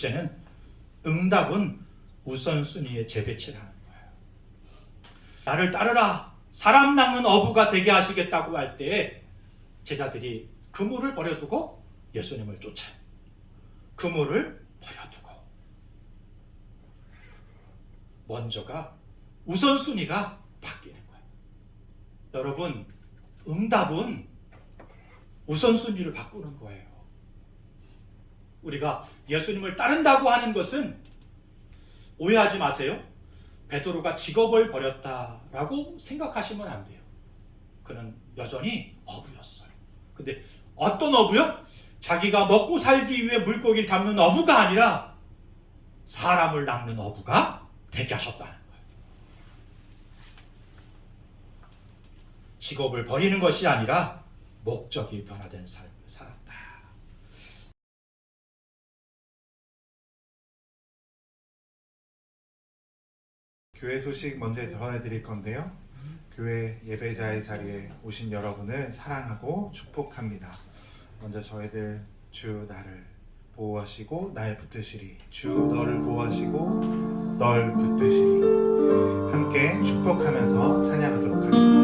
둘째는 응답은 우선순위에 재배치를 하는 거예요. 나를 따르라, 사람 낚는 어부가 되게 하시겠다고 할 때 제자들이 그물을 버려두고 예수님을 쫓아요. 그물을 버려두고 먼저가 우선순위가 바뀌는 거예요. 여러분, 응답은 우선순위를 바꾸는 거예요. 우리가 예수님을 따른다고 하는 것은, 오해하지 마세요, 베드로가 직업을 버렸다라고 생각하시면 안 돼요. 그는 여전히 어부였어요. 근데 어떤 어부요? 자기가 먹고 살기 위해 물고기를 잡는 어부가 아니라 사람을 낚는 어부가 되게 하셨다는 거예요. 직업을 버리는 것이 아니라 목적이 변화된 삶을 살았다. 교회 소식 먼저 전해드릴 건데요. 교회 예배자의 자리에 오신 여러분을 사랑하고 축복합니다. 먼저 저희들 주 나를 보호하시고 날 붙드시리, 주 너를 보호하시고 널 붙드시리, 함께 축복하면서 찬양하도록 하겠습니다.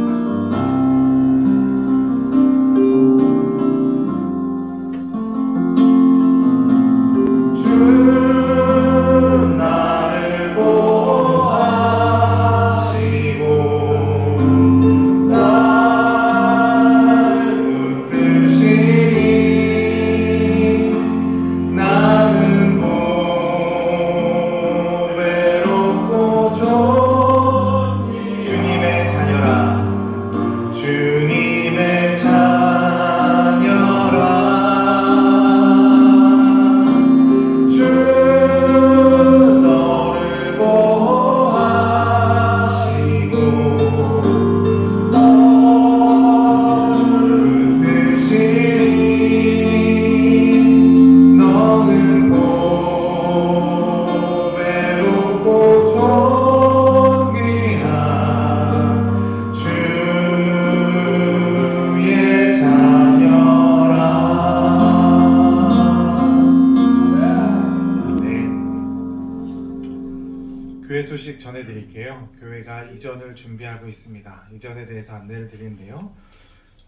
교회 소식 전해드릴게요. 교회가 이전을 준비하고 있습니다. 이전에 대해서 안내를 드리는데요.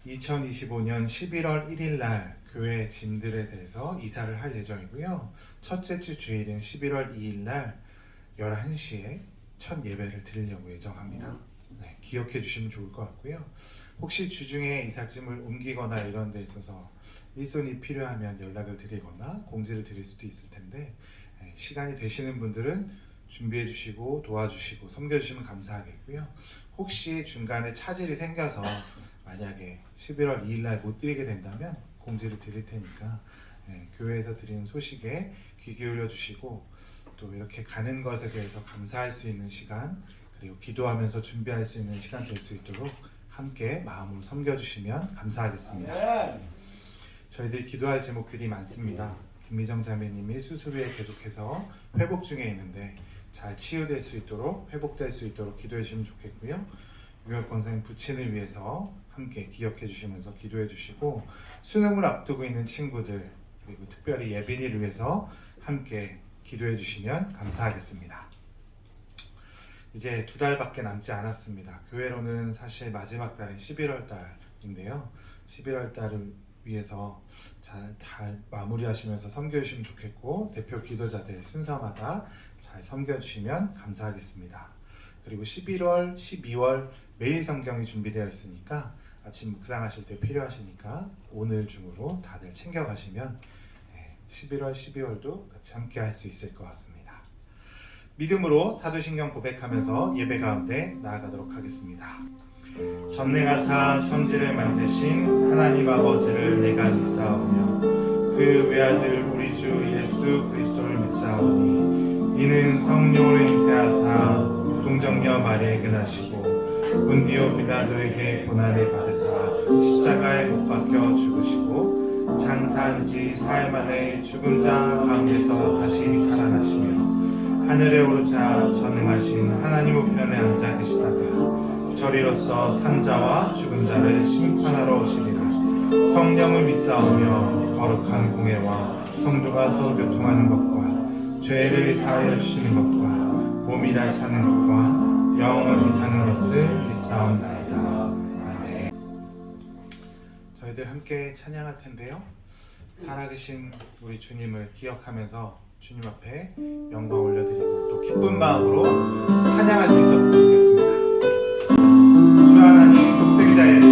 2025년 11월 1일 날 교회 짐들에 대해서 이사를 할 예정이고요. 첫째 주 주일인 11월 2일 날 11시에 첫 예배를 드리려고 예정합니다. 네, 기억해 주시면 좋을 것 같고요. 혹시 주중에 이삿짐을 옮기거나 이런 데 있어서 일손이 필요하면 연락을 드리거나 공지를 드릴 수도 있을 텐데, 시간이 되시는 분들은 준비해 주시고 도와주시고 섬겨주시면 감사하겠고요. 혹시 중간에 차질이 생겨서 만약에 11월 2일 날 못 드리게 된다면 공지를 드릴 테니까 교회에서 드리는 소식에 귀 기울여 주시고, 또 이렇게 가는 것에 대해서 감사할 수 있는 시간, 그리고 기도하면서 준비할 수 있는 시간 될 수 있도록 함께 마음으로 섬겨주시면 감사하겠습니다. 저희들이 기도할 제목들이 많습니다. 김미정 자매님이 수술 후에 계속해서 회복 중에 있는데 잘 치유될 수 있도록, 회복될 수 있도록 기도해 주시면 좋겠고요. 유혁 권사님 부친을 위해서 함께 기억해 주시면서 기도해 주시고, 수능을 앞두고 있는 친구들, 그리고 특별히 예빈이를 위해서 함께 기도해 주시면 감사하겠습니다. 이제 2달밖에 남지 않았습니다. 교회로는 사실 마지막 달인 11월 달인데요. 11월 달을 위해서 잘 마무리하시면서 섬겨주시면 좋겠고, 대표 기도자들 순서마다 잘 섬겨주시면 감사하겠습니다. 그리고 11월, 12월 매일 성경이 준비되어 있으니까 아침 묵상하실 때 필요하시니까 오늘 중으로 다들 챙겨가시면 11월, 12월도 같이 함께 할 수 있을 것 같습니다. 믿음으로 사도신경 고백하면서 예배 가운데 나아가도록 하겠습니다. 전능하사 천지를 만드신 하나님 아버지를 내가 믿사오며 그 외아들 우리 주 예수 그리스도를 믿사오니 이는 성령으로 잉태하사 동정녀 마리아에게 나시고 본디오 빌라도에게 고난을 받으사 십자가에 못 박혀 죽으시고 장사한 지 4일 만에 죽은 자 가운데서 다시 살아나시며 하늘에 오르사 전능하신 하나님 우편에 앉아 계시다가 저리로서 산자와 죽은 자를 심판하러 오시리라. 성령을 믿사오며 거룩한 공회와 성도가 서로 교통하는 것과 죄를 사하여 주시는 것과 몸이 다시 사는 것과 영원히 사는 것을 믿사옵나이다. 아멘. 저희들 함께 찬양할 텐데요. 살아계신 우리 주님을 기억하면서 주님 앞에 영광 올려드리고 또 기쁜 마음으로 찬양할 수 있었으면 좋겠습니다. 주 하나님 독생자 예수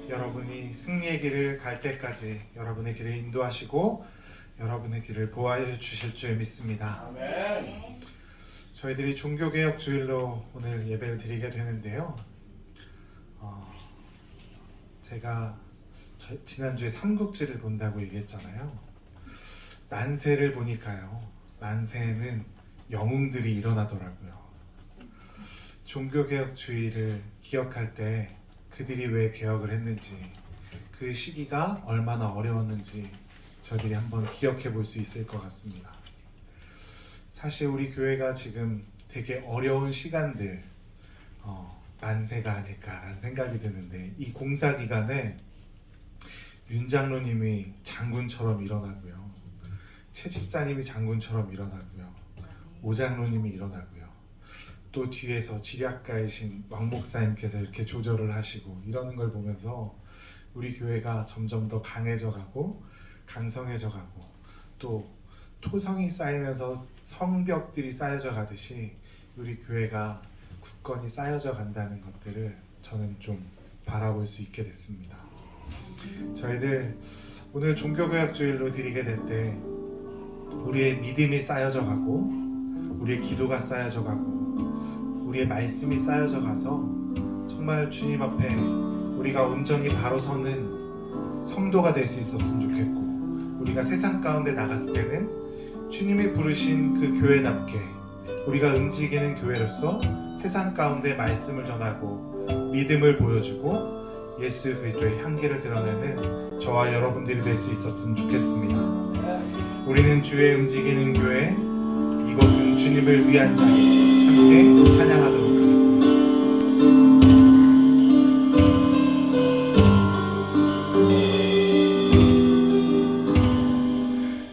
여러분이 승리의 길을 갈 때까지 여러분의 길을 인도하시고 여러분의 길을 보호해 주실 줄 믿습니다. 아멘. 저희들이 종교개혁 주일로 오늘 예배를 드리게 되는데요. 제가 지난주에 삼국지를 본다고 얘기했잖아요. 난세를 보니까요. 난세에는 영웅들이 일어나더라고요. 종교개혁 주일을 기억할 때 그들이 왜 개혁을 했는지, 그 시기가 얼마나 어려웠는지 저희들이 한번 기억해 볼 수 있을 것 같습니다. 사실 우리 교회가 지금 되게 어려운 시간들, 만세가 아닐까라는 생각이 드는데, 이 공사 기간에 윤 장로님이 장군처럼 일어나고요, 최 집사님이 장군처럼 일어나고요, 오 장로님이 일어나고요, 또 뒤에서 지략가이신 왕 목사님께서 이렇게 조절을 하시고 이러는 걸 보면서 우리 교회가 점점 더 강해져가고 강성해져가고 또 토성이 쌓이면서 성벽들이 쌓여져 가듯이 우리 교회가 굳건히 쌓여져 간다는 것들을 저는 좀 바라볼 수 있게 됐습니다. 저희들 오늘 종교개혁주일로 드리게 될 때 우리의 믿음이 쌓여져 가고 우리의 기도가 쌓여져 가고 우리의 말씀이 쌓여져 가서 정말 주님 앞에 우리가 온전히 바로 서는 성도가 될 수 있었으면 좋겠고, 우리가 세상 가운데 나갔을 때는 주님이 부르신 그 교회답게 우리가 움직이는 교회로서 세상 가운데 말씀을 전하고 믿음을 보여주고 예수 그리스도의 향기를 드러내는 저와 여러분들이 될 수 있었으면 좋겠습니다. 우리는 주의 움직이는 교회, 이곳은 주님을 위한 자리, 함께 찬양하도록 하겠습니다.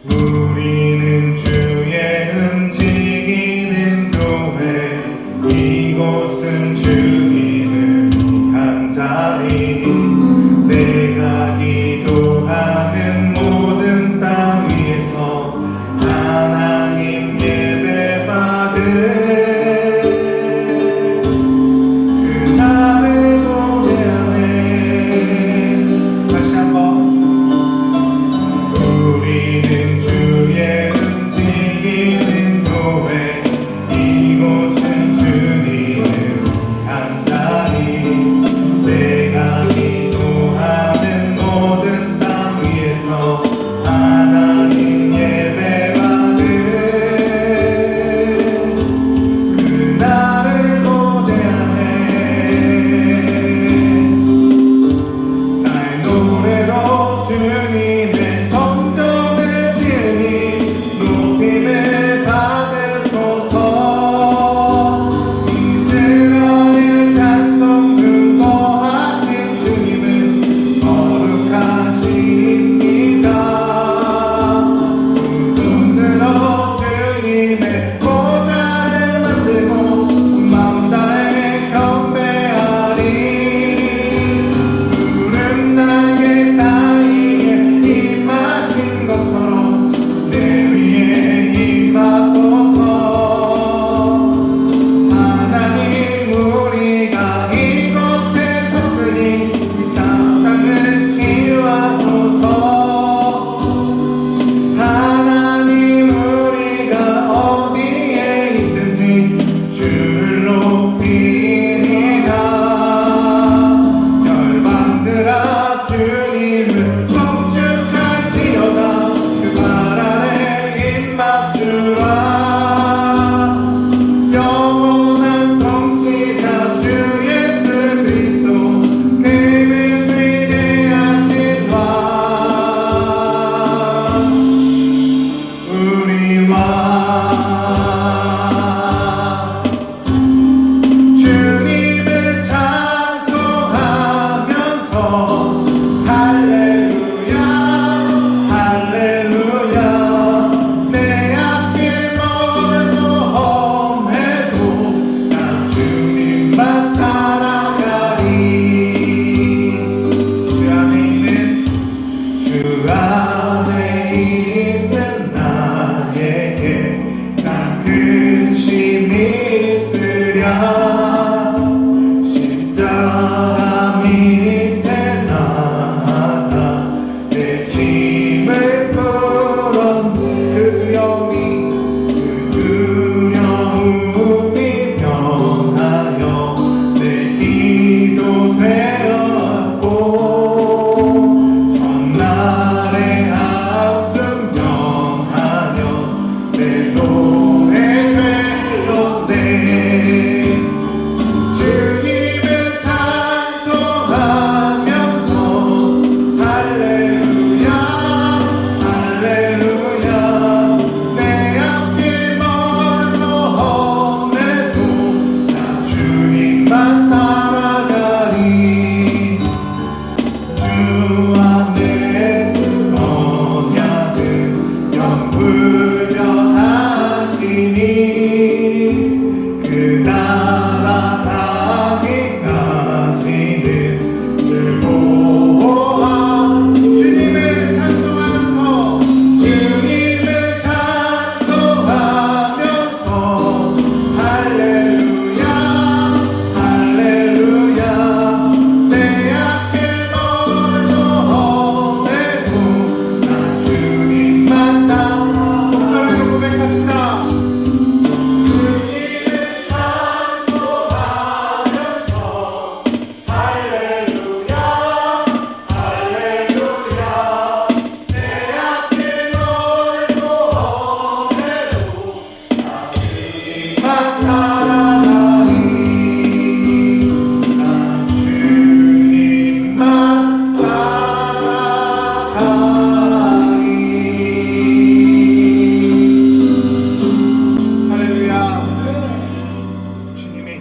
우리는 주의 움직이는 교회, 이곳은 주님을 위한 자리, 내가 기도하는 모든 땅 위에서 하나님 예배받을 그날을 노래하네. 다시 한번. 우리는 주의 움직이는 교회, 이곳은 주님을 위한 자리, 내가 기도하는 모든 땅 위에서 하나님 예배받을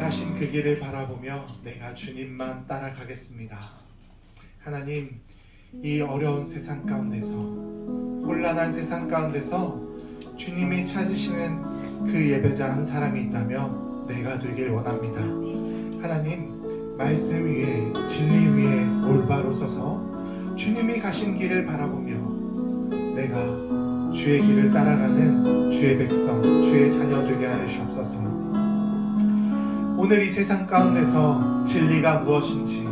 가신 그 길을 바라보며 내가 주님만 따라가겠습니다. 하나님, 이 어려운 세상 가운데서, 혼란한 세상 가운데서 주님이 찾으시는 그 예배자 한 사람이 있다면 내가 되길 원합니다. 하나님, 말씀 위에, 진리 위에 올바로 서서 주님이 가신 길을 바라보며 내가 주의 길을 따라가는 주의 백성, 주의 자녀 되게 하여 주옵소서. 오늘 이 세상 가운데서 진리가 무엇인지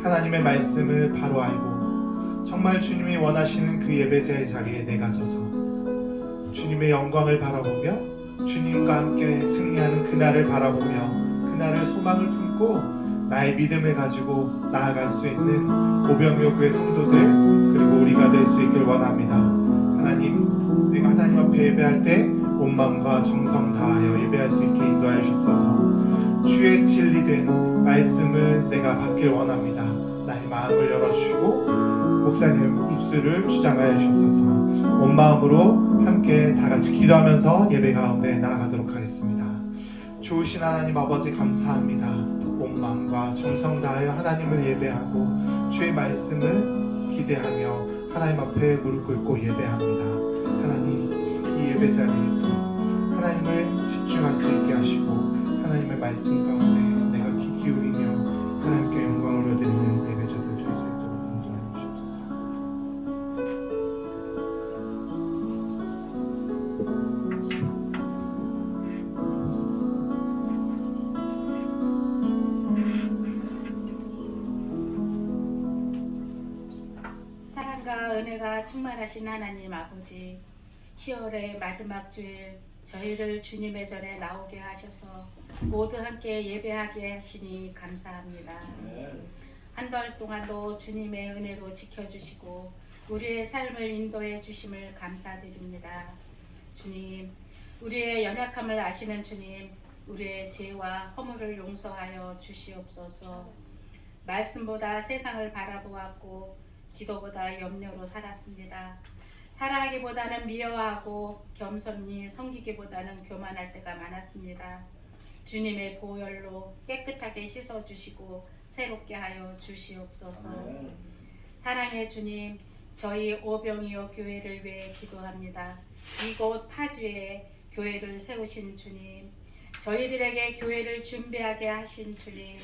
하나님의 말씀을 바로 알고 정말 주님이 원하시는 그 예배자의 자리에 내가 서서 주님의 영광을 바라보며 주님과 함께 승리하는 그날을 바라보며 그날을 소망을 품고 나의 믿음을 가지고 나아갈 수 있는 오병이어 교회 성도들 그리고 우리가 될 수 있길 원합니다. 하나님, 내가 하나님 앞에 예배할 때 온 마음과 정성 다하여 예배할 수 있게 인도하여 주옵소서. 주의 진리된 말씀을 내가 받길 원합니다. 나의 마음을 열어주시고 목사님 입술을 주장하여 주옵소서. 온 마음으로 함께 다 같이 기도하면서 예배 가운데 나아가도록 하겠습니다. 좋으신 하나님 아버지 감사합니다. 온 마음과 정성 다하여 하나님을 예배하고 주의 말씀을 기대하며 하나님 앞에 무릎 꿇고 예배합니다. 하나님, 이 예배 자리에서 하나님을 집중할 수 있게 하시고 하나님의 말씀 가운데 내가 귀 기울이며 하나님께 영광을 올려드리는 예배자들 될 수 있도록 인도하여 주옵소서. 사랑과 은혜가 충만하신 하나님 아버지, 10월의 마지막 주일 저희를 주님의 전에 나오게 하셔서 모두 함께 예배하게 하시니 감사합니다. 한 달 동안도 주님의 은혜로 지켜주시고 우리의 삶을 인도해 주심을 감사드립니다. 주님, 우리의 연약함을 아시는 주님, 우리의 죄와 허물을 용서하여 주시옵소서. 말씀보다 세상을 바라보았고 기도보다 염려로 살았습니다. 사랑하기보다는 미워하고 겸손히 섬기기보다는 교만할 때가 많았습니다. 주님의 보혈로 깨끗하게 씻어주시고 새롭게 하여 주시옵소서. 사랑의 주님, 저희 오병이어 교회를 위해 기도합니다. 이곳 파주에 교회를 세우신 주님, 저희들에게 교회를 준비하게 하신 주님,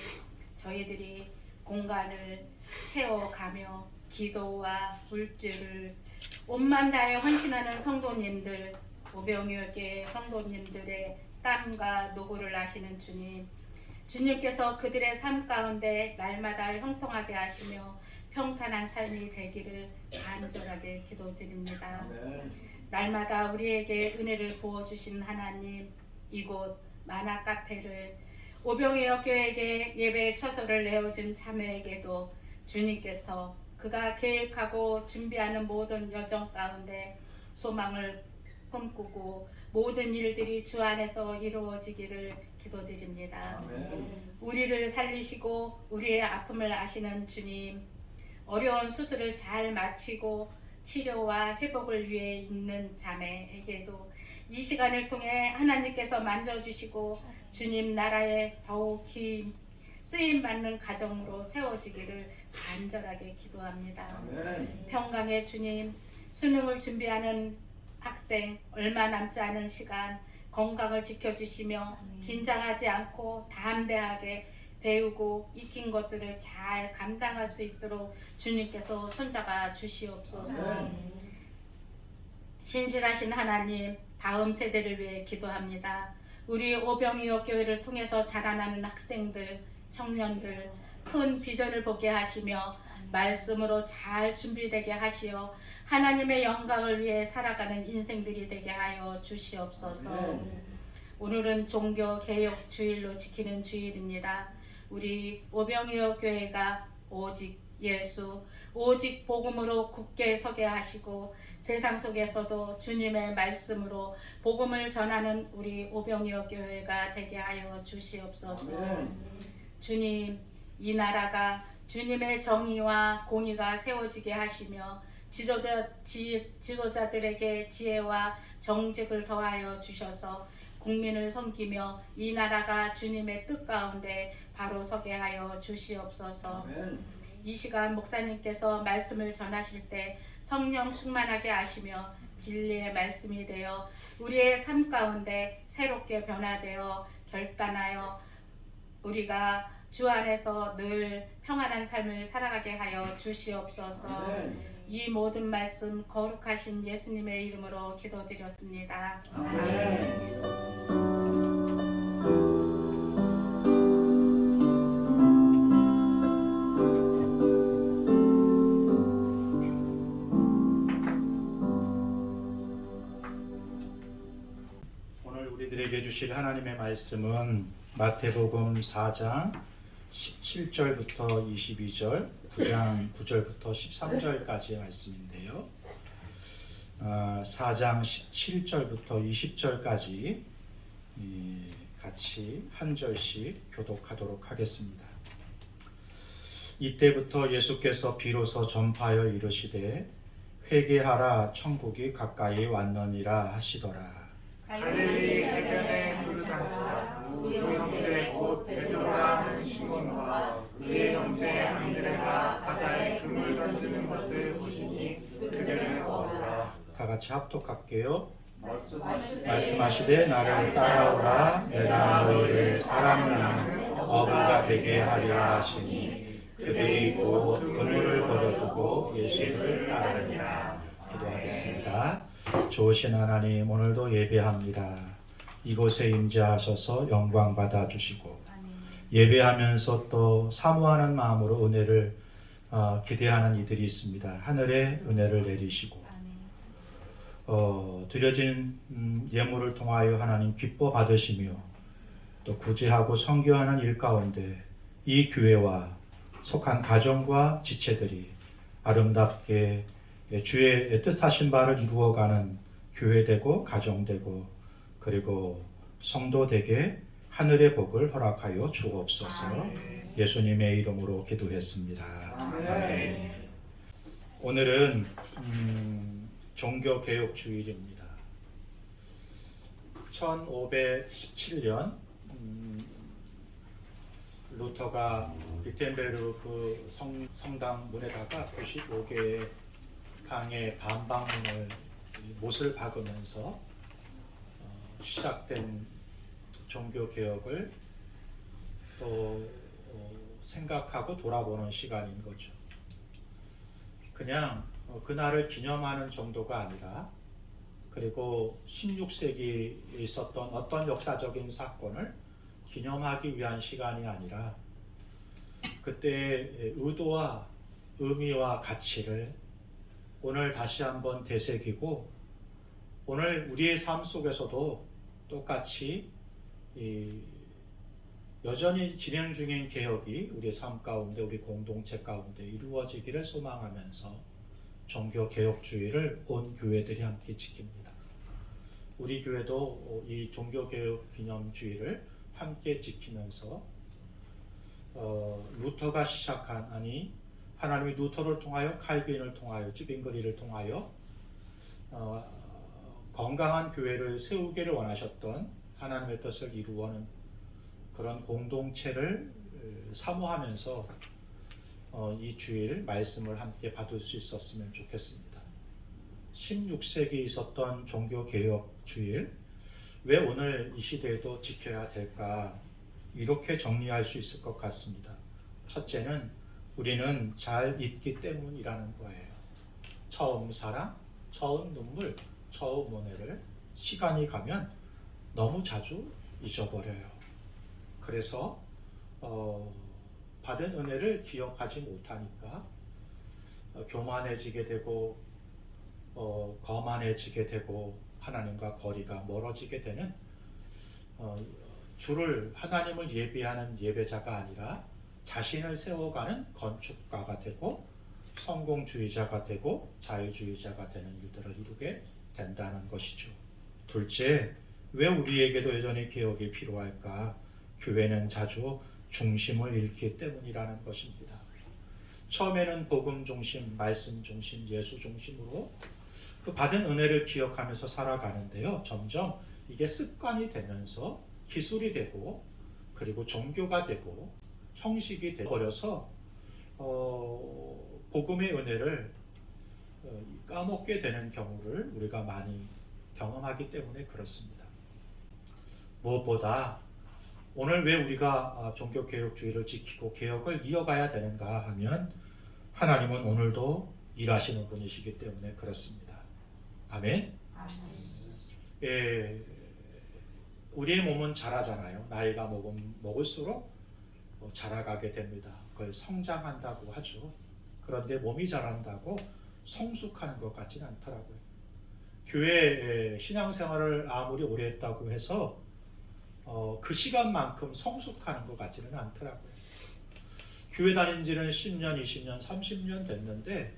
저희들이 공간을 채워가며 기도와 물질을 온맘 다해 헌신하는 성도님들, 오병이어교회 성도님들의 땀과 노고를 아시는 주님, 주님께서 그들의 삶 가운데 날마다 형통하게 하시며 평탄한 삶이 되기를 간절하게 기도드립니다. 날마다 우리에게 은혜를 부어주신 하나님, 이곳 만화 카페를 오병이어 교회에게 예배 처소를 내어준 자매에게도 주님께서 그가 계획하고 준비하는 모든 여정 가운데 소망을 꿈꾸고 모든 일들이 주 안에서 이루어지기를 기도드립니다. 우리를 살리시고 우리의 아픔을 아시는 주님, 어려운 수술을 잘 마치고 치료와 회복을 위해 있는 자매에게도 이 시간을 통해 하나님께서 만져주시고 주님 나라에 더욱 힘 쓰임받는 가정으로 세워지기를 간절하게 기도합니다. 평강의 주님, 수능을 준비하는 학생 얼마 남지 않은 시간 건강을 지켜주시며 긴장하지 않고 담대하게 배우고 익힌 것들을 잘 감당할 수 있도록 주님께서 손잡아 주시옵소서. 신실하신 하나님, 다음 세대를 위해 기도합니다. 우리 오병이어 교회를 통해서 자라나는 학생들, 청년들 큰 비전을 보게 하시며 말씀으로 잘 준비되게 하시어 하나님의 영광을 위해 살아가는 인생들이 되게 하여 주시옵소서. 오늘은 종교 개혁 주일로 지키는 주일입니다. 우리 오병이어 교회가 오직 예수, 오직 복음으로 굳게 서게 하시고 세상 속에서도 주님의 말씀으로 복음을 전하는 우리 오병이어 교회가 되게 하여 주시옵소서. 주님, 이 나라가 주님의 정의와 공의가 세워지게 하시며 지도자들에게 지혜와 정직을 더하여 주셔서 국민을 섬기며 이 나라가 주님의 뜻 가운데 바로 서게 하여 주시옵소서. 이 시간 목사님께서 말씀을 전하실 때 성령 충만하게 하시며 진리의 말씀이 되어 우리의 삶 가운데 새롭게 변화되어 결단하여 우리가 주 안에서 늘 평안한 삶을 살아가게 하여 주시옵소서. 이 모든 말씀 거룩하신 예수님의 이름으로 기도드렸습니다. 아멘. 오늘 우리들에게 주실 하나님의 말씀은 마태복음 4장 17절부터 22절, 9장 9절부터 13절까지의 말씀인데요. 4장 17절부터 20절까지 같이 한 절씩 교독하도록 하겠습니다. 이때부터 예수께서 비로소 전파하여 이르시되 회개하라 천국이 가까이 왔느니라 하시더라. 갈릴리 해변에 두루다니시다 두 형제 곧 베드로라 하는 시몬과 그의 형제 안드레가 바다에 그물 던지는 것을 보시니 그들을 어부라. 다 같이 합독할게요. 말씀하시되 나를 따라오라 내가 너희를 사람을 낳는 어부가 되게 하리라 하시니 그들이 곧 그물을 버려두고 예수를 따르니라. 기도하겠습니다. 좋으신 하나님, 오늘도 예배합니다. 이곳에 임재하셔서 영광 받아 주시고 예배하면서 또 사모하는 마음으로 은혜를 기대하는 이들이 있습니다. 하늘의 은혜를 내리시고 드려진 예물을 통하여 하나님 기뻐 받으시며 또 구제하고 선교하는 일 가운데 이 교회와 속한 가정과 지체들이 아름답게 주의 뜻하신 바를 이루어가는 교회되고 가정되고 그리고 성도되게 하늘의 복을 허락하여 주옵소서. 예수님의 이름으로 기도했습니다. 아멘. 오늘은 종교개혁주일입니다. 1517년 루터가 비텐베르크 성당 문에다가 95개의 방의 반방문을 못을 박으면서 시작된 종교개혁을 또 생각하고 돌아보는 시간인 거죠. 그냥 그날을 기념하는 정도가 아니라 그리고 16세기에 있었던 어떤 역사적인 사건을 기념하기 위한 시간이 아니라 그때의 의도와 의미와 가치를 오늘 다시 한번 되새기고 오늘 우리의 삶 속에서도 똑같이 여전히 진행 중인 개혁이 우리의 삶 가운데 우리 공동체 가운데 이루어지기를 소망하면서 종교개혁주의를 온 교회들이 함께 지킵니다. 우리 교회도 이 종교개혁 기념주의를 함께 지키면서 루터가 시작한 하나님이 루터를 통하여 칼빈을 통하여 쯔빙거리를 통하여 건강한 교회를 세우기를 원하셨던 하나님의 뜻을 이루어는 그런 공동체를 사모하면서 이 주일 말씀을 함께 받을 수 있었으면 좋겠습니다. 16세기에 있었던 종교개혁 주일, 왜 오늘 이 시대에도 지켜야 될까? 이렇게 정리할 수 있을 것 같습니다. 첫째는 우리는 잘 잊기 때문이라는 거예요. 처음 사랑, 처음 눈물, 처음 은혜를 시간이 가면 너무 자주 잊어버려요. 그래서 받은 은혜를 기억하지 못하니까 교만해지게 되고 거만해지게 되고 하나님과 거리가 멀어지게 되는 주를 하나님을 예배하는 예배자가 아니라 자신을 세워가는 건축가가 되고 성공주의자가 되고 자유주의자가 되는 일들을 이루게 된다는 것이죠. 둘째, 왜 우리에게도 여전히 개혁이 필요할까? 교회는 자주 중심을 잃기 때문이라는 것입니다. 처음에는 복음 중심, 말씀 중심, 예수 중심으로 그 받은 은혜를 기억하면서 살아가는데요. 점점 이게 습관이 되면서 기술이 되고 그리고 종교가 되고 형식이 되어버려서 복음의 은혜를 까먹게 되는 경우를 우리가 많이 경험하기 때문에 그렇습니다. 무엇보다 오늘 왜 우리가 종교개혁주의를 지키고 개혁을 이어가야 되는가 하면 하나님은 오늘도 일하시는 분이시기 때문에 그렇습니다. 아멘. 예, 우리의 몸은 자라잖아요. 나이가 먹을수록 자라가게 됩니다. 그걸 성장한다고 하죠. 그런데 몸이 자란다고 성숙하는 것 같지는 않더라고요. 교회 신앙생활을 아무리 오래 했다고 해서 그 시간만큼 성숙하는 것 같지는 않더라고요. 교회 다닌 지는 10년, 20년, 30년 됐는데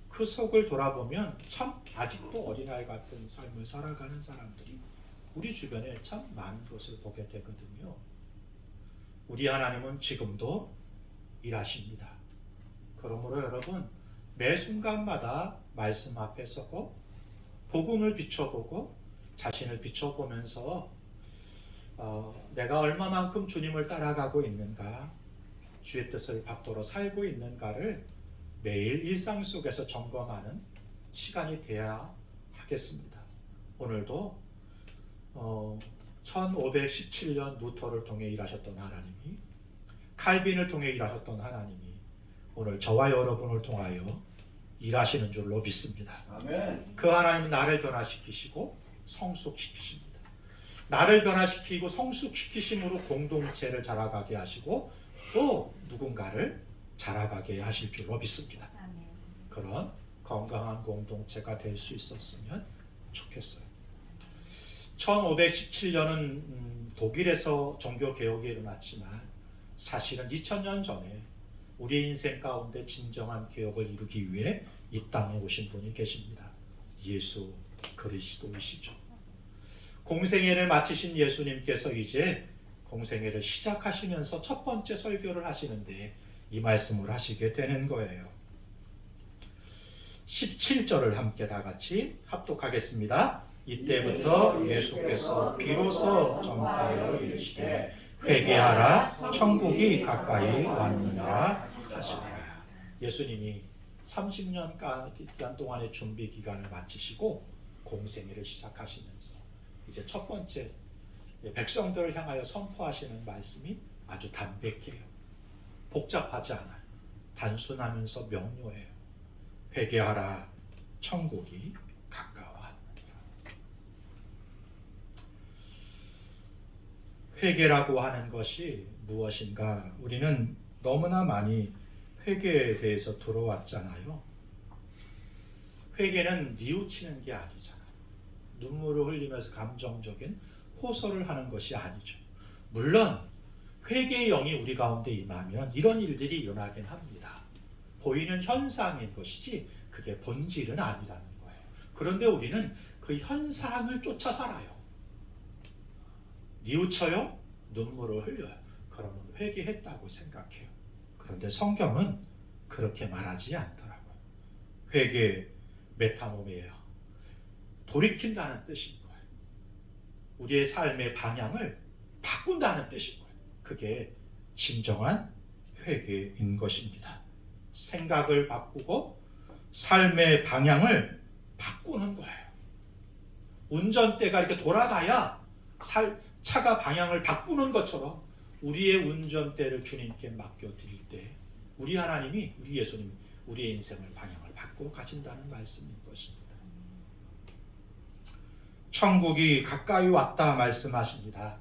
그 속을 돌아보면 참 아직도 어린아이 같은 삶을 살아가는 사람들이 우리 주변에 참 많은 것을 보게 되거든요. 우리 하나님은 지금도 일하십니다. 그러므로 여러분 매 순간마다 말씀 앞에 서고 복음을 비춰보고 자신을 비춰보면서 내가 얼마만큼 주님을 따라가고 있는가, 주의 뜻을 받들어 살고 있는가를 매일 일상 속에서 점검하는 시간이 되어야 하겠습니다. 오늘도 1517년 루터를 통해 일하셨던 하나님이, 칼빈을 통해 일하셨던 하나님이 오늘 저와 여러분을 통하여 일하시는 줄로 믿습니다. 아멘. 그 하나님은 나를 변화시키시고 성숙시키십니다. 나를 변화시키고 성숙시키심으로 공동체를 자라가게 하시고 또 누군가를 자라가게 하실 줄로 믿습니다. 그런 건강한 공동체가 될 수 있었으면 좋겠어요. 1517년은 독일에서 종교개혁이 일어났지만 사실은 2000년 전에 우리 인생 가운데 진정한 개혁을 이루기 위해 이 땅에 오신 분이 계십니다. 예수 그리스도이시죠. 공생애를 마치신 예수님께서 이제 공생애를 시작하시면서 첫 번째 설교를 하시는데 이 말씀을 하시게 되는 거예요. 17절을 함께 다 같이 합독하겠습니다. 이때부터 예수께서 비로소 전파하여 이르시되 회개하라 천국이 가까이 왔느니라 하시니라. 예수님이 30년 기간 동안의 준비 기간을 마치시고 공생애를 시작하시면서 이제 첫 번째 백성들을 향하여 선포하시는 말씀이 아주 담백해요. 복잡하지 않아요. 단순하면서 명료해요. 회개하라 천국이 가까워하느니라. 회개라고 하는 것이 무엇인가? 우리는 너무나 많이 회개에 대해서 들어왔잖아요. 회개는 뉘우치는 게 아니잖아요. 눈물을 흘리면서 감정적인 호소를 하는 것이 아니죠. 물론 회개의 영이 우리 가운데 임하면 이런 일들이 일어나긴 합니다. 보이는 현상인 것이지 그게 본질은 아니라는 거예요. 그런데 우리는 그 현상을 쫓아 살아요. 뉘우쳐요? 눈물을 흘려요. 그러면 회개했다고 생각해요. 그런데 성경은 그렇게 말하지 않더라고요. 회개, 메타노미예요. 돌이킨다는 뜻인 거예요. 우리의 삶의 방향을 바꾼다는 뜻인 거예요. 그게 진정한 회개인 것입니다. 생각을 바꾸고 삶의 방향을 바꾸는 거예요. 운전대가 이렇게 돌아가야 차가 방향을 바꾸는 것처럼 우리의 운전대를 주님께 맡겨드릴 때 우리 하나님이, 우리 예수님이 우리의 인생을 방향을 바꾸어 가신다는 말씀인 것입니다. 천국이 가까이 왔다 말씀하십니다.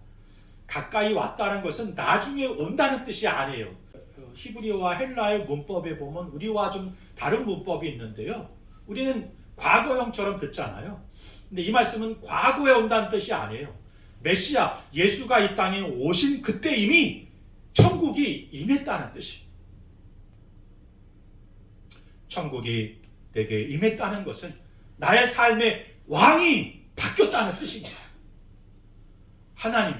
가까이 왔다는 것은 나중에 온다는 뜻이 아니에요. 히브리어와 헬라의 문법에 보면 우리와 좀 다른 문법이 있는데요. 우리는 과거형처럼 듣잖아요. 근데 이 말씀은 과거에 온다는 뜻이 아니에요. 메시아, 예수가 이 땅에 오신 그때 이미 천국이 임했다는 뜻이에요. 천국이 내게 임했다는 것은 나의 삶의 왕이 바뀌었다는 뜻입니다. 하나님,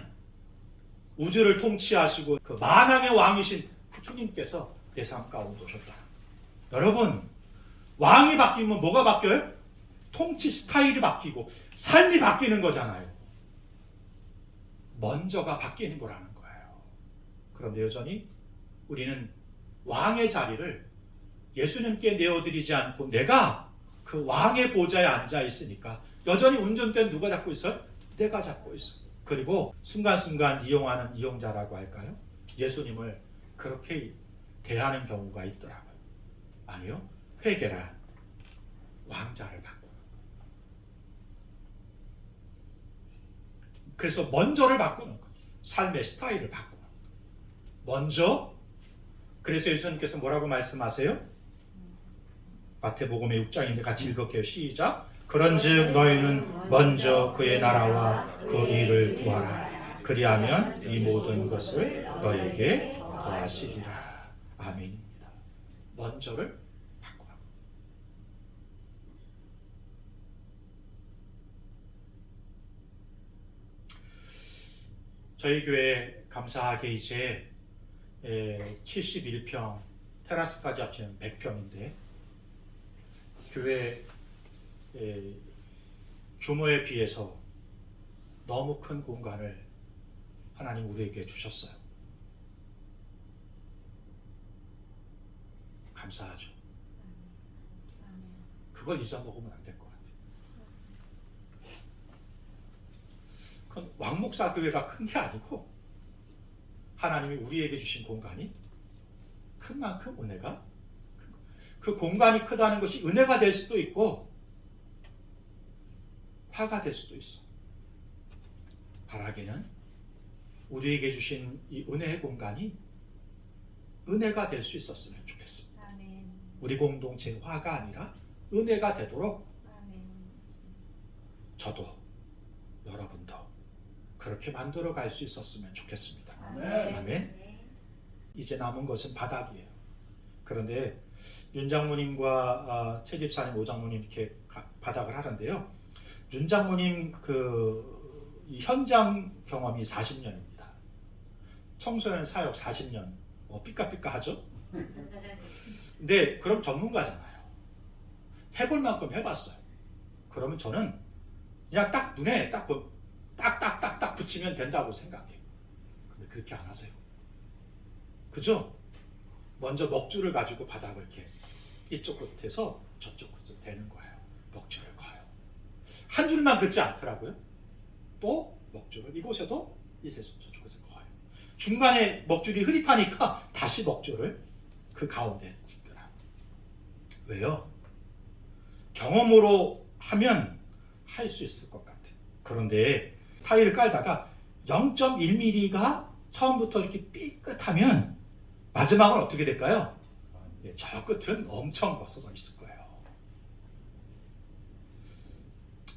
우주를 통치하시고 그 만왕의 왕이신 주님께서 내 삶 가운데 오셨다. 여러분, 왕이 바뀌면 뭐가 바뀌어요? 통치 스타일이 바뀌고 삶이 바뀌는 거잖아요. 먼저가 바뀌는 거라는 거예요. 그런데 여전히 우리는 왕의 자리를 예수님께 내어드리지 않고 내가 그 왕의 보좌에 앉아 있으니까 여전히 운전대는 누가 잡고 있어요? 내가 잡고 있어. 그리고 순간순간 이용하는 이용자라고 할까요? 예수님을 그렇게 대하는 경우가 있더라고요. 아니요. 회개란 왕자를 바꾸는 거예요. 그래서 먼저를 바꾸는 거예요. 삶의 스타일을 바꾸는 거예요. 먼저. 그래서 예수님께서 뭐라고 말씀하세요? 마태복음의 6장인데 같이 읽을게요. 시작. 그런즉 너희는 먼저 그의 나라와 그 일을 구하라. 그리하면 이 모든 것을 너희에게 더하시리라. 아멘입니다. 먼저를 바꾸라. 저희 교회 감사하게 이제 71평 테라스까지 합치면 100평인데 교회 규모에 비해서 너무 큰 공간을 하나님 우리에게 주셨어요. 감사하죠. 그걸 잊어먹으면 안 될 것 같아요. 그건 왕목사 교회가 큰 게 아니고 하나님이 우리에게 주신 공간이 큰 만큼 은혜가 그 공간이 크다는 것이 은혜가 될 수도 있고 화가 될 수도 있어. 바라기는 우리에게 주신 이 은혜의 공간이 은혜가 될 수 있었으면 좋겠습니다. 아멘. 우리 공동체의 화가 아니라 은혜가 되도록 아멘. 저도 여러분도 그렇게 만들어 갈 수 있었으면 좋겠습니다. 아멘. 아멘. 이제 남은 것은 바닥이에요. 그런데 윤 장모님과 최 집사님, 오 장모님 이렇게 바닥을 하는데요. 윤 장모님 이 현장 경험이 40년입니다. 청소년 사역 40년. 삐까삐까하죠? 근데 그럼 전문가잖아요. 해볼 만큼 해봤어요. 그러면 저는 그냥 딱 눈에 딱딱딱딱 붙이면 된다고 생각해요. 근데 그렇게 안 하세요. 그죠? 먼저 먹줄을 가지고 바닥을 이렇게 이쪽 끝에서 저쪽 끝에 대는 거예요. 먹줄을 거요. 한 줄만 긋지 않더라고요. 또 먹줄을 이곳에도 이곳에서 저쪽에서 거요. 중간에 먹줄이 흐릿하니까 다시 먹줄을 그 가운데 짓더라. 왜요? 경험으로 하면 할 수 있을 것 같아요. 그런데 타일을 깔다가 0.1mm가 처음부터 이렇게 삐끗하면 마지막은 어떻게 될까요? 저 끝은 엄청 벗어져 있을 거예요.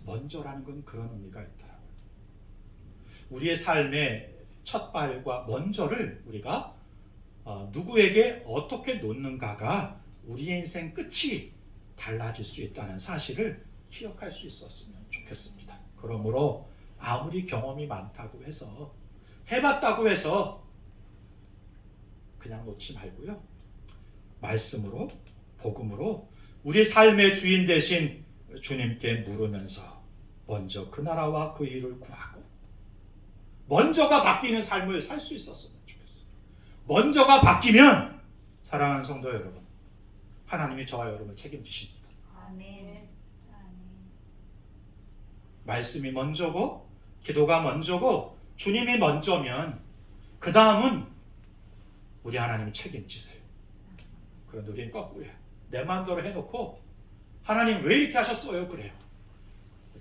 먼저라는 건 그런 의미가 있더라고요. 우리의 삶의 첫 발과 먼저를 우리가 누구에게 어떻게 놓는가가 우리의 인생 끝이 달라질 수 있다는 사실을 기억할 수 있었으면 좋겠습니다. 그러므로 아무리 경험이 많다고 해서 해봤다고 해서 그냥 놓지 말고요. 말씀으로 복음으로 우리 삶의 주인 되신 주님께 물으면서 먼저 그 나라와 그 일을 구하고 먼저가 바뀌는 삶을 살 수 있었으면 좋겠어요. 먼저가 바뀌면 사랑하는 성도 여러분, 하나님이 저와 여러분을 책임지십니다. 아멘. 말씀이 먼저고 기도가 먼저고 주님이 먼저면 그 다음은 우리 하나님이 책임지세요. 그런데 우리는 거꾸로요. 내 마음대로 해놓고 하나님 왜 이렇게 하셨어요? 그래요.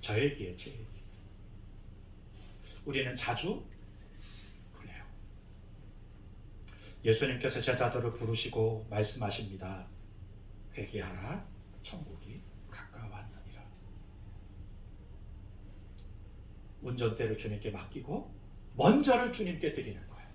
저 얘기예요. 제 얘기. 우리는 자주 그래요. 예수님께서 제자들을 부르시고 말씀하십니다. 회개하라. 천국이 가까웠느니라. 운전대를 주님께 맡기고 먼저를 주님께 드리는 거예요.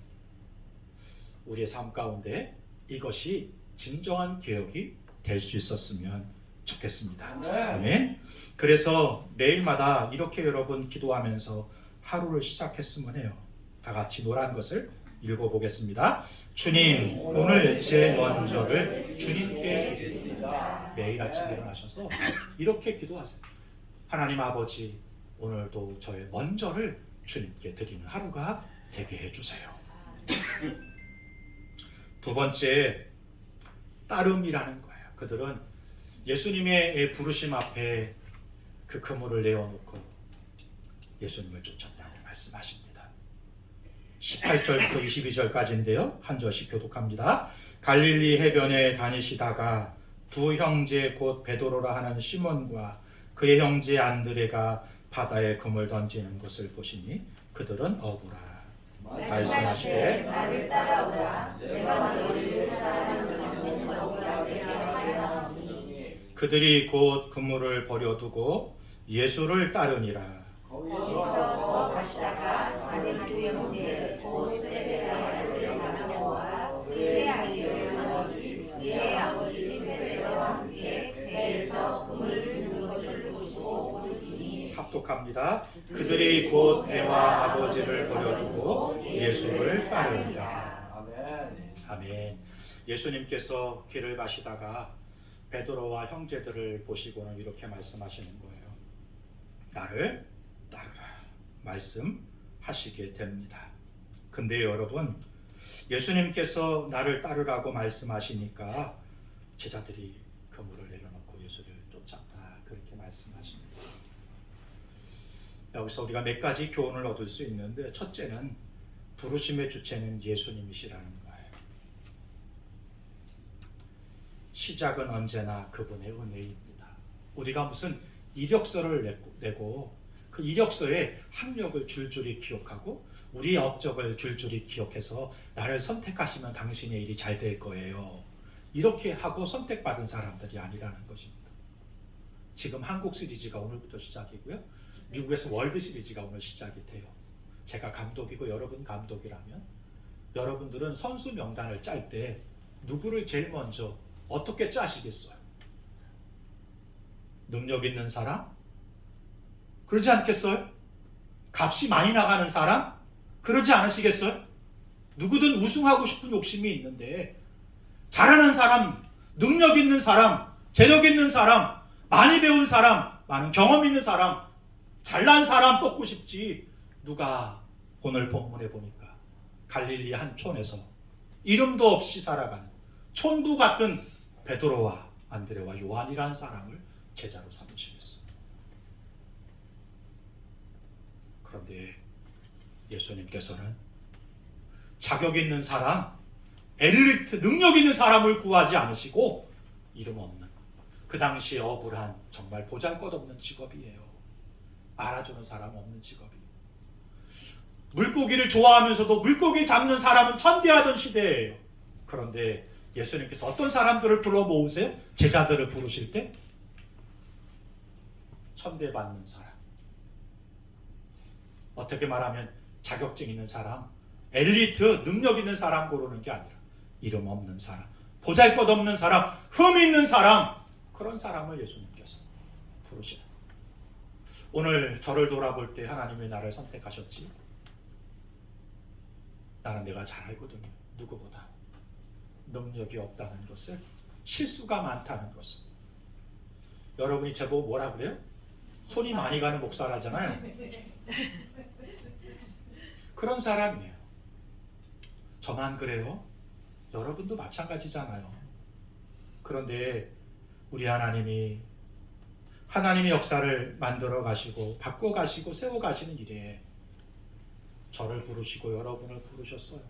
우리의 삶 가운데 이것이 진정한 개혁이 될 수 있었으면 좋겠습니다. 아멘. 그래서 매일마다 이렇게 여러분 기도하면서 하루를 시작했으면 해요. 다 같이 노란 것을 읽어보겠습니다. 주님, 오늘 제 먼저를 주님께 드립니다. 매일 아침에 일어나셔서 이렇게 기도하세요. 하나님 아버지, 오늘도 저의 먼저를 주님께 드리는 하루가 되게 해주세요. 두 번째, 따름이라는 거예요. 그들은 예수님의 부르심 앞에 그 그물을 내어놓고 예수님을 쫓았다고 말씀하십니다. 18절부터 22절까지인데요. 한 절씩 교독합니다. 갈릴리 해변에 다니시다가 두 형제 곧 베드로라 하는 시몬과 그의 형제 안드레가 바다에 그물 던지는 것을 보시니 그들은 어부라. 말씀하시되 나를 따라오라. 내가 너희를 사람을 만드는 어부가 되게 하였으니. 그들이 곧 그물을 버려두고 예수를 따르니라. 거기서 더 가시다가 다른 두 형제 곧 세베대의 야고보와 그의 아버지 세베대와 함께 배에서 그물을 드는 것을 보시고 오시니. 합독합니다. 그들이 곧 배와 아버지를 버려두고 예수를 따르니라. 아멘. 예수님께서 길을 가시다가 베드로와 형제들을 보시고는 이렇게 말씀하시는 거예요. 나를 따르라 말씀하시게 됩니다. 근데 여러분, 예수님께서 나를 따르라고 말씀하시니까 제자들이 그물을 내려놓고 예수를 쫓았다 그렇게 말씀하십니다. 여기서 우리가 몇 가지 교훈을 얻을 수 있는데, 첫째는 부르심의 주체는 예수님이시라는 거예요. 시작은 언제나 그분의 은혜입니다. 우리가 무슨 이력서를 내고 그 이력서에 학력을 줄줄이 기억하고 우리의 업적을 줄줄이 기억해서 나를 선택하시면 당신의 일이 잘 될 거예요, 이렇게 하고 선택받은 사람들이 아니라는 것입니다. 지금 한국 시리즈가 오늘부터 시작이고요. 미국에서 월드 시리즈가 오늘 시작이 돼요. 제가 감독이고 여러분 감독이라면 여러분들은 선수 명단을 짤 때 누구를 제일 먼저 어떻게 짜시겠어요? 능력 있는 사람? 그러지 않겠어요? 값이 많이 나가는 사람? 그러지 않으시겠어요? 누구든 우승하고 싶은 욕심이 있는데 잘하는 사람, 능력 있는 사람, 재력 있는 사람, 많이 배운 사람, 많은 경험 있는 사람, 잘난 사람 뽑고 싶지. 누가 오늘 본문에 보니까 갈릴리 한 촌에서 이름도 없이 살아가는 촌두 같은 베드로와 안드레와 요한이라는 사람을 제자로 삼으시겠어요. 그런데 예수님께서는 자격 있는 사람, 엘리트, 능력 있는 사람을 구하지 않으시고 이름 없는, 그 당시에 어불한 정말 보잘것없는 직업이에요. 알아주는 사람 없는 직업이에요. 물고기를 좋아하면서도 물고기 잡는 사람은 천대하던 시대예요. 그런데 예수님께서 어떤 사람들을 불러 모으세요? 제자들을 부르실 때 천대받는 사람, 어떻게 말하면 자격증 있는 사람, 엘리트, 능력 있는 사람 고르는 게 아니라 이름 없는 사람, 보잘것없는 사람, 흠 있는 사람, 그런 사람을 예수님께서 부르시는. 오늘 저를 돌아볼 때 하나님이 나를 선택하셨지? 나는 내가 잘 알거든요. 누구보다 능력이 없다는 것을, 실수가 많다는 것을. 여러분이 저보고 뭐라 그래요? 손이 많이 가는 목사라잖아요. 그런 사람이에요. 저만 그래요? 여러분도 마찬가지잖아요. 그런데 우리 하나님이 하나님의 역사를 만들어 가시고 바꿔 가시고 세워 가시는 일에 저를 부르시고 여러분을 부르셨어요.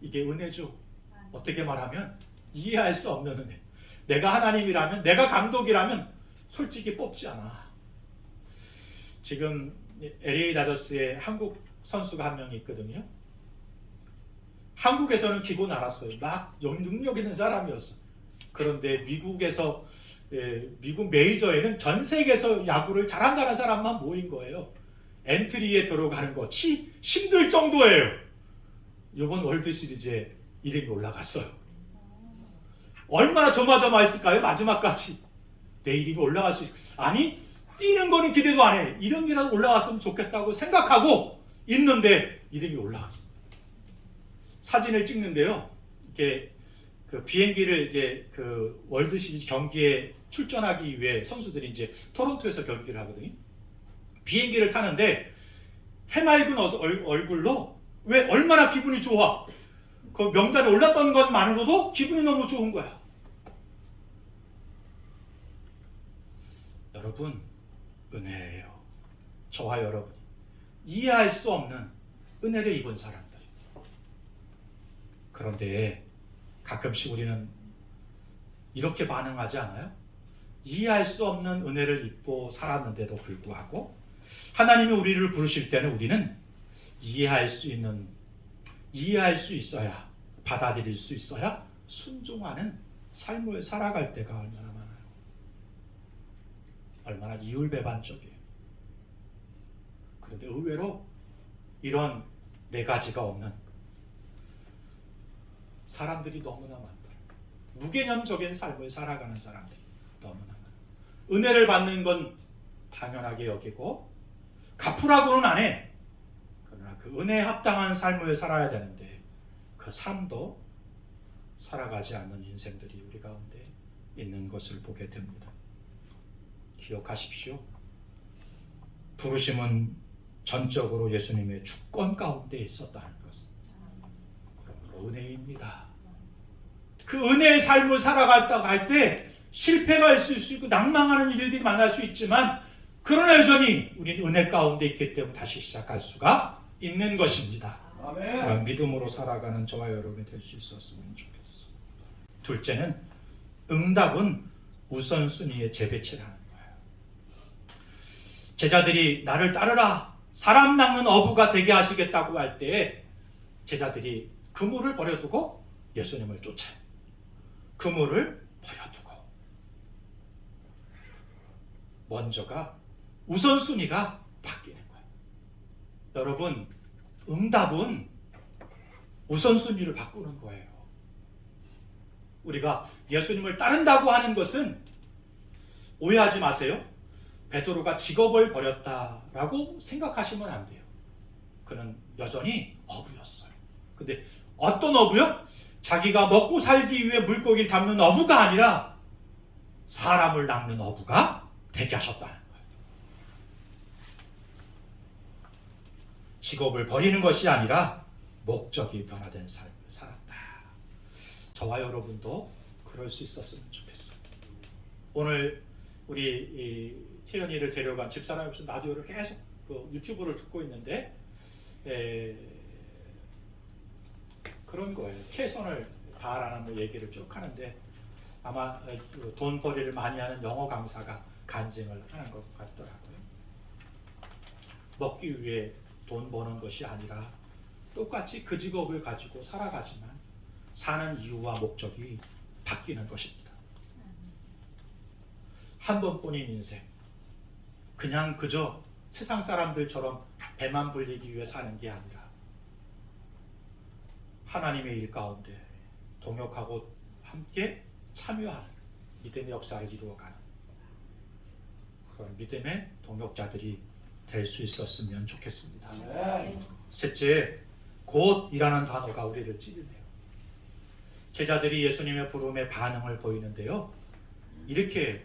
이게 은혜죠. 어떻게 말하면 이해할 수 없는 은혜. 내가 하나님이라면, 내가 감독이라면 솔직히 뽑지 않아. 지금 LA 다저스에 한국 선수가 한 명이 있거든요. 한국에서는 기본 알았어요. 막 능력 있는 사람이었어. 그런데 미국에서, 미국 메이저에는 전 세계에서 야구를 잘한다는 사람만 모인 거예요. 엔트리에 들어가는 거 힘들 정도예요. 이번 월드 시리즈에 이름이 올라갔어요. 얼마나 조마조마했을까요? 마지막까지 내 이름이 올라갈 수 있... 아니, 뛰는 거는 기대도 안 해. 이름이라도 올라갔으면 좋겠다고 생각하고 있는데 이름이 올라갔어. 사진을 찍는데요. 이렇게 그 비행기를 이제 그 월드 시리즈 경기에 출전하기 위해 선수들이 이제 토론토에서 경기를 하거든요. 비행기를 타는데 해맑은 얼굴로 왜 얼마나 기분이 좋아. 그 명단에 올랐던 것만으로도 기분이 너무 좋은 거야. 여러분, 은혜예요. 저와 여러분이 이해할 수 없는 은혜를 입은 사람들. 그런데 가끔씩 우리는 이렇게 반응하지 않아요? 이해할 수 없는 은혜를 입고 살았는데도 불구하고 하나님이 우리를 부르실 때는 우리는 이해할 수 있어야, 받아들일 수 있어야 순종하는 삶을 살아갈 때가 얼마나 많아요. 얼마나 이율배반적이에요. 그런데 의외로 이런 네 가지가 없는 사람들이 너무나 많더라고요. 무개념적인 삶을 살아가는 사람들이 너무나 많아요. 은혜를 받는 건 당연하게 여기고 갚으라고는 안 해. 그러나 그 은혜에 합당한 삶을 살아야 되는데 그 삶도 살아가지 않는 인생들이 우리 가운데 있는 것을 보게 됩니다. 기억하십시오. 부르심은 전적으로 예수님의 주권 가운데 있었다는 것은 그러므로 은혜입니다. 그 은혜의 삶을 살아갔다 갈 때 실패가 있을 수 있고 낭망하는 일들이 만날 수 있지만 그러나 여전히 우리는 은혜 가운데 있기 때문에 다시 시작할 수가 있는 것입니다. 그런 믿음으로 살아가는 저와 여러분이 될 수 있었으면 좋겠어. 둘째는 응답은 우선순위에 재배치라는 거예요. 제자들이 나를 따르라, 사람 낚는 어부가 되게 하시겠다고 할 때 제자들이 그물을 버려두고 예수님을 쫓아요. 그물을 버려두고 먼저가 우선순위가 바뀌는 거예요. 여러분, 응답은 우선순위를 바꾸는 거예요. 우리가 예수님을 따른다고 하는 것은 오해하지 마세요. 베드로가 직업을 버렸다라고 생각하시면 안 돼요. 그는 여전히 어부였어요. 근데 어떤 어부요? 자기가 먹고 살기 위해 물고기를 잡는 어부가 아니라 사람을 낚는 어부가 되게 하셨다는 거예요. 직업을 버리는 것이 아니라 목적이 변화된 삶을 살았다. 저와 여러분도 그럴 수 있었으면 좋겠어요. 오늘 우리 태연이를 데려간 집사람이 무슨 라디오를 계속 유튜브를 듣고 있는데 그런 거예요. 최선을 다하라는 뭐 얘기를 쭉 하는데 아마 돈벌이를 많이 하는 영어 강사가 간증을 하는 것 같더라고요. 먹기 위해 돈 버는 것이 아니라 똑같이 그 직업을 가지고 살아가지만 사는 이유와 목적이 바뀌는 것입니다. 한 번뿐인 인생, 그냥 그저 세상 사람들처럼 배만 불리기 위해 사는 게 아니라 하나님의 일 가운데 동역하고 함께 참여하는 믿음의 역사를 이루어가는 그런 믿음의 동역자들이 될 수 있었으면 좋겠습니다. 셋째, 곧이라는 단어가 우리를 찌르네요. 제자들이 예수님의 부름에 반응을 보이는데요. 이렇게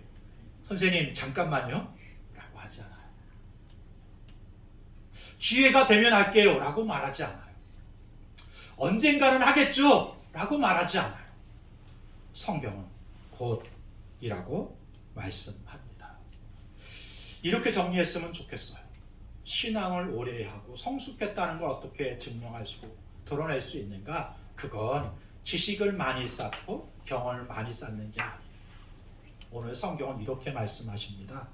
선생님 잠깐만요 라고 하지 않아요. 기회가 되면 할게요 라고 말하지 않아요. 언젠가는 하겠죠 라고 말하지 않아요. 성경은 곧이라고 말씀합니다. 이렇게 정리했으면 좋겠어요. 신앙을 오래 하고 성숙했다는 걸 어떻게 증명할 수, 드러낼 수 있는가? 그건 지식을 많이 쌓고 경험을 많이 쌓는 게 아니에요. 오늘 성경은 이렇게 말씀하십니다.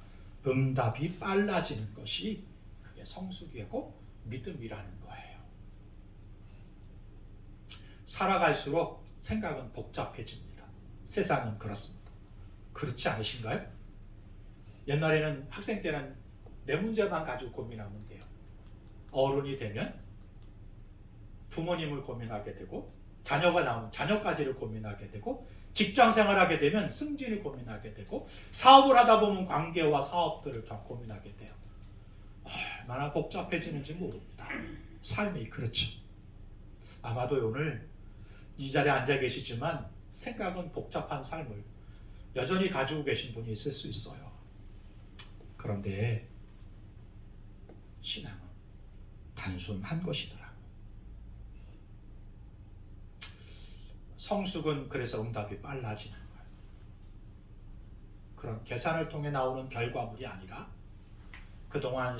응답이 빨라지는 것이 그게 성숙이고 믿음이라는 거예요. 살아갈수록 생각은 복잡해집니다. 세상은 그렇습니다. 그렇지 않으신가요? 옛날에는 학생 때는 내 문제만 가지고 고민하면 돼요. 어른이 되면 부모님을 고민하게 되고 자녀가 나오면 자녀까지를 고민하게 되고 직장 생활하게 되면 승진을 고민하게 되고 사업을 하다 보면 관계와 사업들을 고민하게 돼요. 얼마나 복잡해지는지 모릅니다. 삶이 그렇죠. 아마도 오늘 이 자리에 앉아 계시지만 생각은 복잡한 삶을 여전히 가지고 계신 분이 있을 수 있어요. 그런데 신앙은 단순한 것이더라. 성숙은 그래서 응답이 빨라지는 거예요. 그런 계산을 통해 나오는 결과물이 아니라 그동안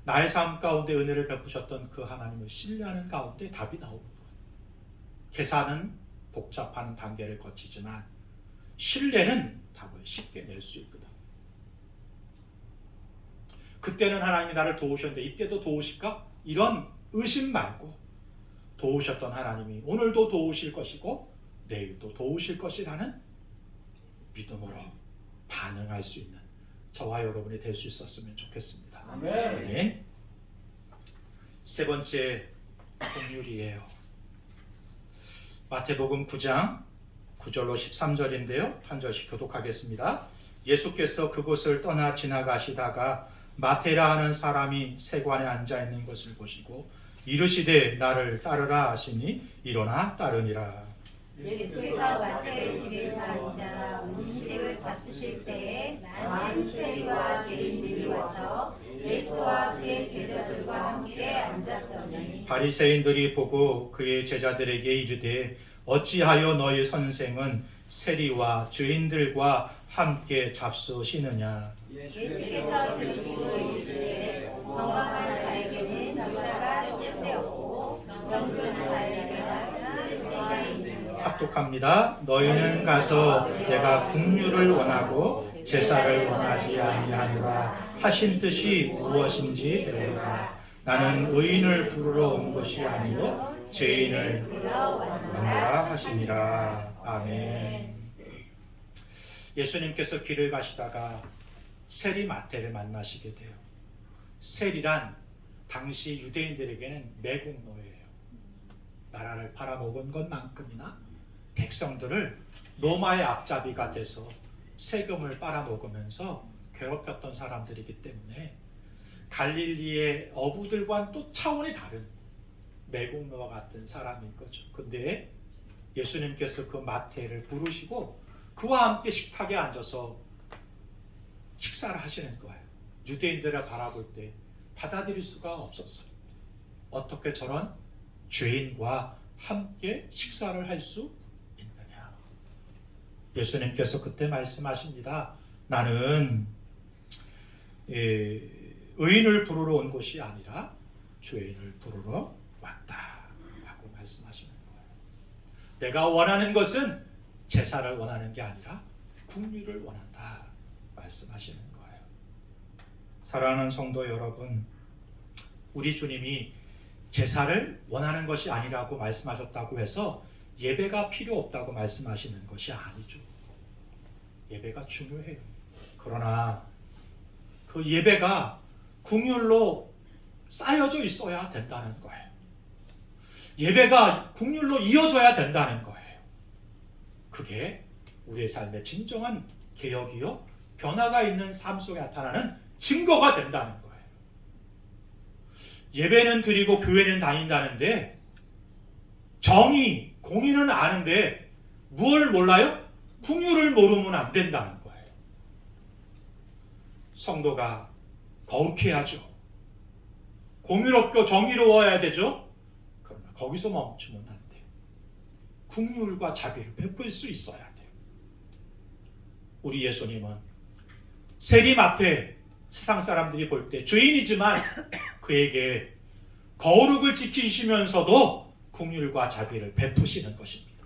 나의 삶 가운데 은혜를 베푸셨던 그 하나님을 신뢰하는 가운데 답이 나오는 거예요. 계산은 복잡한 단계를 거치지만 신뢰는 답을 쉽게 낼 수 있거든. 그때는 하나님이 나를 도우셨는데 이때도 도우실까? 이런 의심 말고 도우셨던 하나님이 오늘도 도우실 것이고 내일도 도우실 것이라는 믿음으로 반응할 수 있는 저와 여러분이 될 수 있었으면 좋겠습니다. 아멘. 세 번째 긍휼이에요. 마태복음 9장 9절로 13절인데요. 한 절씩 교독하겠습니다. 예수께서 그곳을 떠나 지나가시다가 마태라 하는 사람이 세관에 앉아 있는 것을 보시고 이르시되 나를 따르라 하시니 일어나 따르니라. 예수께서 마태의 집에서 앉아 음식을 잡수실 때에 많은 세리와 죄인들이 와서 예수와 그의 제자들과 함께 앉았더니 바리새인들이 보고 그의 제자들에게 이르되 어찌하여 너희 선생은 세리와 죄인들과 함께 잡수시느냐. 예수께서 들으시고 이르시되 건강한 자에게는 의사가 쓸데없고 병든 자에게는 의가 있느니라. 합독합니다. 너희는 가서 내가 긍휼을 원하고 제사를 원하지 아니하노라 하신 뜻이 무엇인지 배우라. 나는 의인을 부르러 온 것이 아니요 죄인을 부르러 왔노라 하시니라. 아멘. 예수님께서 길을 가시다가 세리 마태를 만나시게 돼요. 세리란 당시 유대인들에게는 매국노예요. 나라를 팔아먹은 것만큼이나 백성들을 로마의 앞잡이가 돼서 세금을 빨아먹으면서 괴롭혔던 사람들이기 때문에 갈릴리의 어부들과는 또 차원이 다른 매국노와 같은 사람인 거죠. 근데 예수님께서 그 마태를 부르시고 그와 함께 식탁에 앉아서 식사를 하시는 거예요. 유대인들을 바라볼 때 받아들일 수가 없었어요. 어떻게 저런 죄인과 함께 식사를 할 수 있느냐. 예수님께서 그때 말씀하십니다. 나는 의인을 부르러 온 것이 아니라 죄인을 부르러 왔다 라고 말씀하시는 거예요. 내가 원하는 것은 제사를 원하는 게 아니라 긍휼을 원한다 말씀하시는 거예요. 사랑하는 성도 여러분, 우리 주님이 제사를 원하는 것이 아니라고 말씀하셨다고 해서 예배가 필요 없다고 말씀하시는 것이 아니죠. 예배가 중요해요. 그러나 그 예배가 긍휼로 쌓여져 있어야 된다는 거예요. 예배가 긍휼로 이어져야 된다는 거예요. 그게 우리의 삶의 진정한 개혁이요 변화가 있는 삶 속에 나타나는 증거가 된다는 거예요. 예배는 드리고 교회는 다닌다는데 정의, 공의는 아는데 무엇을 몰라요? 긍휼을 모르면 안 된다는 거예요. 성도가 거룩해야죠. 공의롭고 정의로워야 되죠. 그러나 거기서 멈추면 안 돼요. 긍휼과 자비를 베풀 수 있어야 돼요. 우리 예수님은 세리 마태 세상 사람들이 볼 때 죄인이지만 그에게 거룩을 지키시면서도 긍휼과 자비를 베푸시는 것입니다.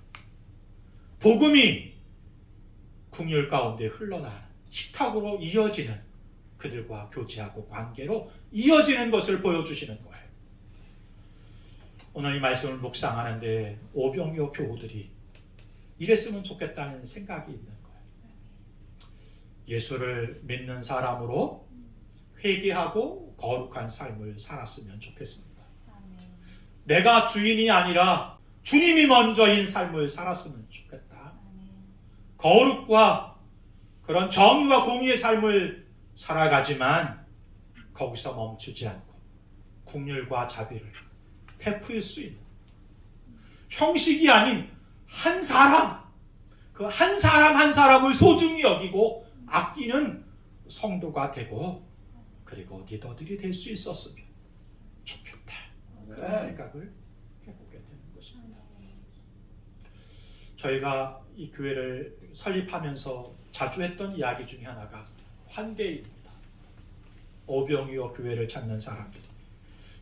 복음이 긍휼 가운데 흘러나가는 식탁으로 이어지는 그들과 교제하고 관계로 이어지는 것을 보여주시는 거예요. 오늘 이 말씀을 묵상하는데 오병이어 교우들이 이랬으면 좋겠다는 생각이 있는 거예요. 예수를 믿는 사람으로 회개하고 거룩한 삶을 살았으면 좋겠습니다. 내가 주인이 아니라 주님이 먼저인 삶을 살았으면 좋겠다. 거룩과 그런 정의와 공의의 삶을 살아가지만 거기서 멈추지 않고 긍휼과 자비를 베풀 수 있는 형식이 아닌 한 사람, 그 한 사람 한 사람을 소중히 여기고 아끼는 성도가 되고 그리고 리더들이 될 수 있었으면 좋겠다. 그런 생각을 해보게 되는 것입니다. 저희가 이 교회를 설립하면서 자주 했던 이야기 중에 하나가 환대입니다. 오병이어 교회를 찾는 사람들이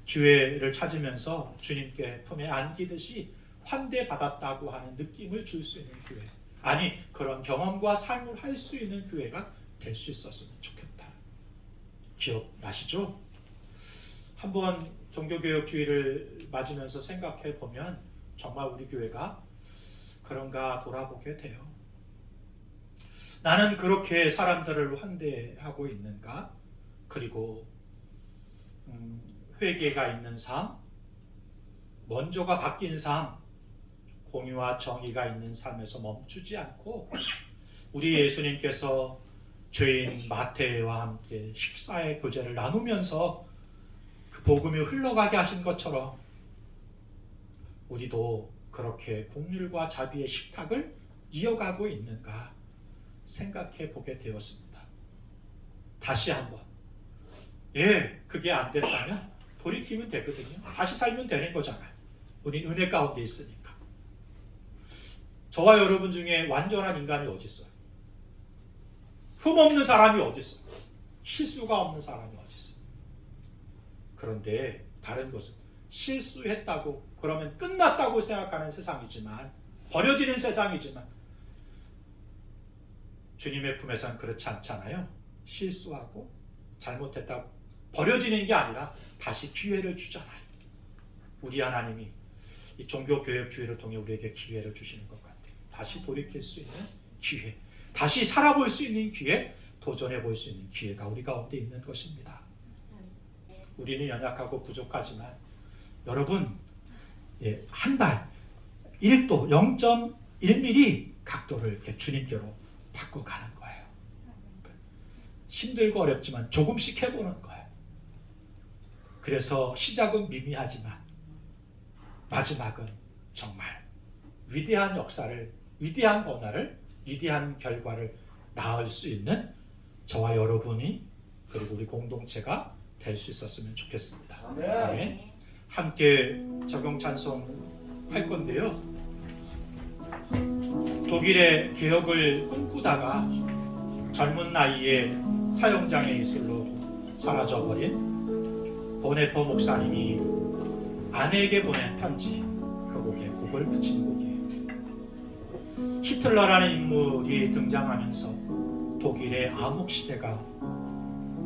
교회를 찾으면서 주님께 품에 안기듯이 환대받았다고 하는 느낌을 줄 수 있는 교회, 아니 그런 경험과 삶을 할 수 있는 교회가 될 수 있었으면 좋겠다. 기억나시죠? 한번 종교개혁주의를 맞으면서 생각해 보면 정말 우리 교회가 그런가 돌아보게 돼요. 나는 그렇게 사람들을 환대하고 있는가? 그리고 회개가 있는 삶, 먼저가 바뀐 삶, 공의와 정의가 있는 삶에서 멈추지 않고 우리 예수님께서 죄인 마태와 함께 식사의 교제를 나누면서 그 복음이 흘러가게 하신 것처럼 우리도 그렇게 공률과 자비의 식탁을 이어가고 있는가 생각해 보게 되었습니다. 다시 한번, 그게 안 됐다면 돌이키면 되거든요. 다시 살면 되는 거잖아요. 우린 은혜 가운데 있으니까. 저와 여러분 중에 완전한 인간이 어디 있어요? 흠없는 사람이 어디 있어요? 실수가 없는 사람이 어디 있어요? 그런데 다른 것은 실수했다고 그러면 끝났다고 생각하는 세상이지만, 버려지는 세상이지만 주님의 품에서는 그렇지 않잖아요. 실수하고 잘못했다고 버려지는 게 아니라 다시 기회를 주잖아요. 우리 하나님이 이 종교개혁주의를 통해 우리에게 기회를 주시는 것 같아요. 다시 돌이킬 수 있는 기회, 다시 살아볼 수 있는 기회, 도전해 볼 수 있는 기회가 우리 가운데 있는 것입니다. 우리는 연약하고 부족하지만 여러분, 한 발 1도 0.1mm 각도를 이렇게 주님께로 바꿔가는 거예요. 힘들고 어렵지만 조금씩 해보는 거예요. 그래서 시작은 미미하지만 마지막은 정말 위대한 역사를, 위대한 변화를, 위대한 결과를 낳을 수 있는 저와 여러분이, 그리고 우리 공동체가 될 수 있었으면 좋겠습니다. 아멘. 함께 적용 찬송 할 건데요. 독일의 개혁을 꿈꾸다가 젊은 나이에 사형장애 이슬로 사라져버린 보네퍼 목사님이 아내에게 보낸 편지, 그 곡에 곡을 붙인 곡이에요. 히틀러라는 인물이 등장하면서 독일의 암흑시대가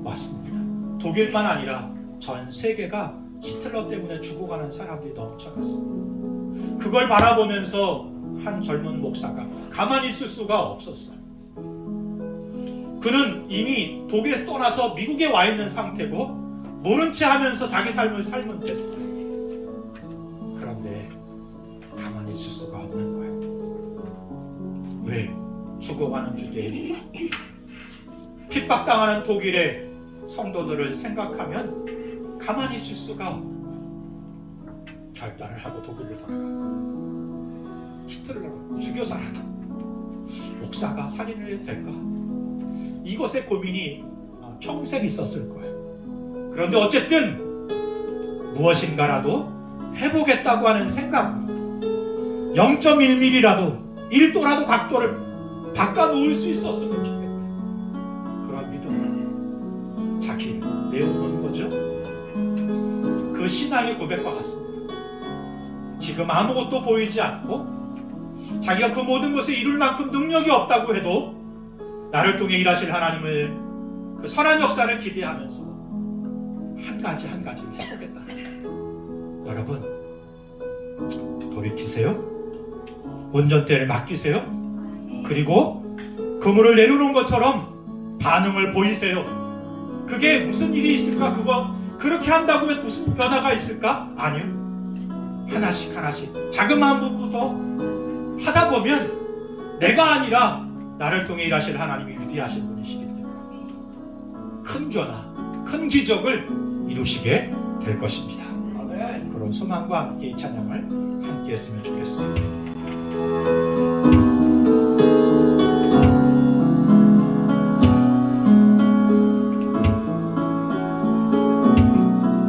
왔습니다. 독일만 아니라 전 세계가 히틀러 때문에 죽어가는 사람들이 넘쳐났습니다. 그걸 바라보면서 한 젊은 목사가 가만히 있을 수가 없었어요. 그는 이미 독일에서 떠나서 미국에 와 있는 상태고 모른 채 하면서 자기 삶을 살면 됐어요. 그런데 가만히 있을 수가 없는 거예요. 왜? 죽어가는 주제에 핍박당하는 독일의 성도들을 생각하면 가만히 있을 수가 없는 거예요. 결단을 하고 독일로 돌아가. 히틀러를 죽여서라도 목사가 살인을 해도 될까? 이것에 고민이 평생 있었을 거예요. 그런데 어쨌든 무엇인가라도 해보겠다고 하는 생각, 0.1mm라도 1도라도 각도를 바꿔놓을 수 있었으면 좋겠다. 그런 믿음을 자기를 내어놓은 거죠. 그 신앙의 고백과 같습니다. 지금 아무것도 보이지 않고 자기가 그 모든 것을 이룰 만큼 능력이 없다고 해도 나를 통해 일하실 하나님을, 그 선한 역사를 기대하면서 한 가지를 해보겠다. 여러분, 돌이키세요. 운전대를 맡기세요. 그리고 그물을 내려놓은 것처럼 반응을 보이세요. 그게 무슨 일이 있을까? 그렇게 한다고 해서 무슨 변화가 있을까? 아니요. 하나씩 작은 마음부터 하다 보면 내가 아니라 나를 통해 일하실 하나님이 위대하신 분이시기 때문에 큰 변화, 큰 기적을 이루시게 될 것입니다. 그런 소망과 함께 이 찬양을 함께 했으면 좋겠습니다.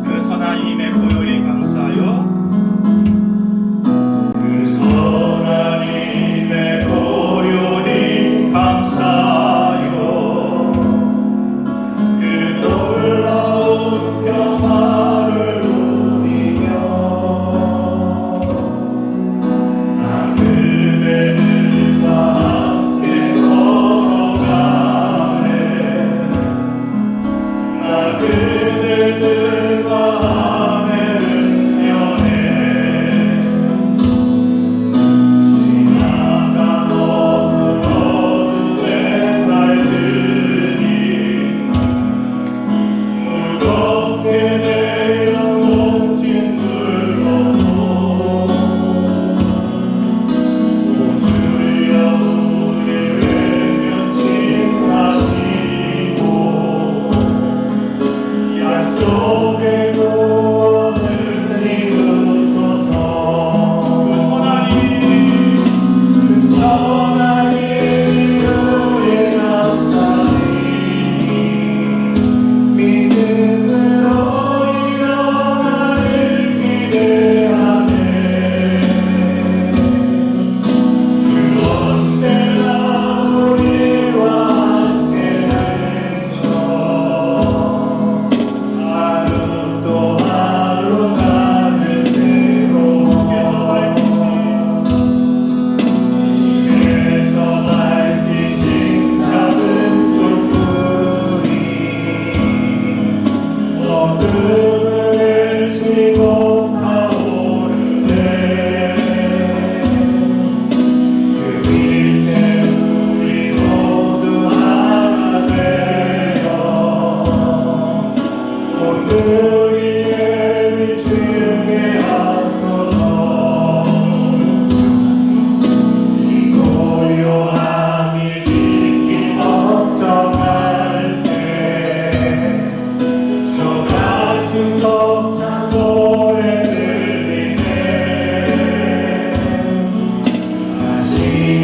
그 선하님의 고요히 감사하여